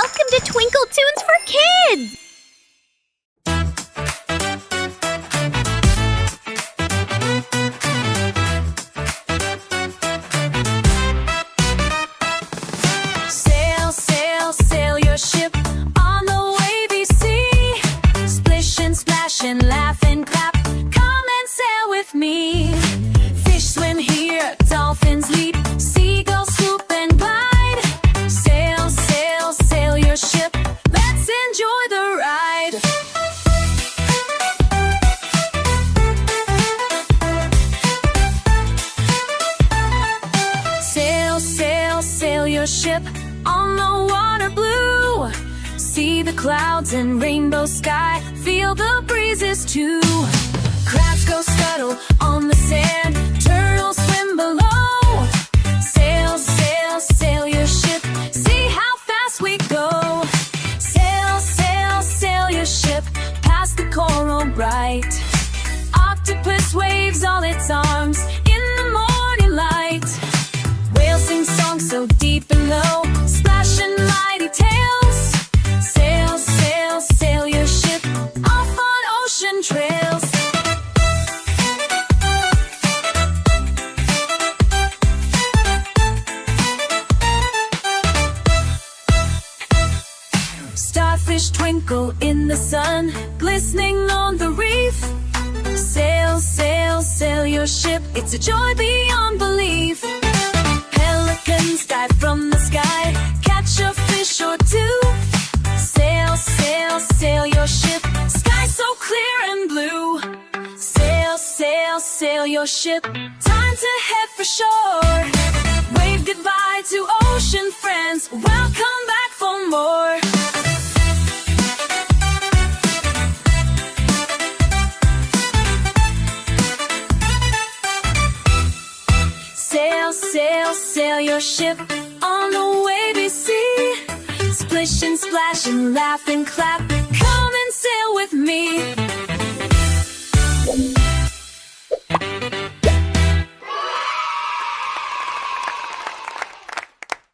Welcome to Twinkle Tunes for Kids! Sail, sail, sail your ship on the wavy sea. Splish and splash and laugh and clap. Come and sail with me. Fish swim here, dolphins leap, seagulls swoop and glide. Sail, sail, sail your ship. Let's enjoy the ride. Sail, sail, sail your ship on the water blue. See the clouds and rainbow sky. Feel the breezes too. Crabs go scuttle on the sand. Turtles swim below. Sail, sail, sail your ship. See how fast we go. Sail, sail, sail your ship past the coral bright. Octopus waves all its arms in the morning light. Whales sing songs so deep and low, splashing mighty tails. Sail, sail, sail your ship off on ocean trails. Starfish twinkle in the sun, glistening on the reef. Sail, sail, sail your ship, it's a joy beyond belief. Pelicans dive from the sky, catch a fish or two. Sail, sail, sail your ship, sky so clear and blue. Sail, sail, sail your ship, time to head for shore. Wave goodbye to ocean friends, welcome back for more. Sail, sail, sail your ship on the wavy sea. Splish and splash and laugh and clap. Come and sail with me.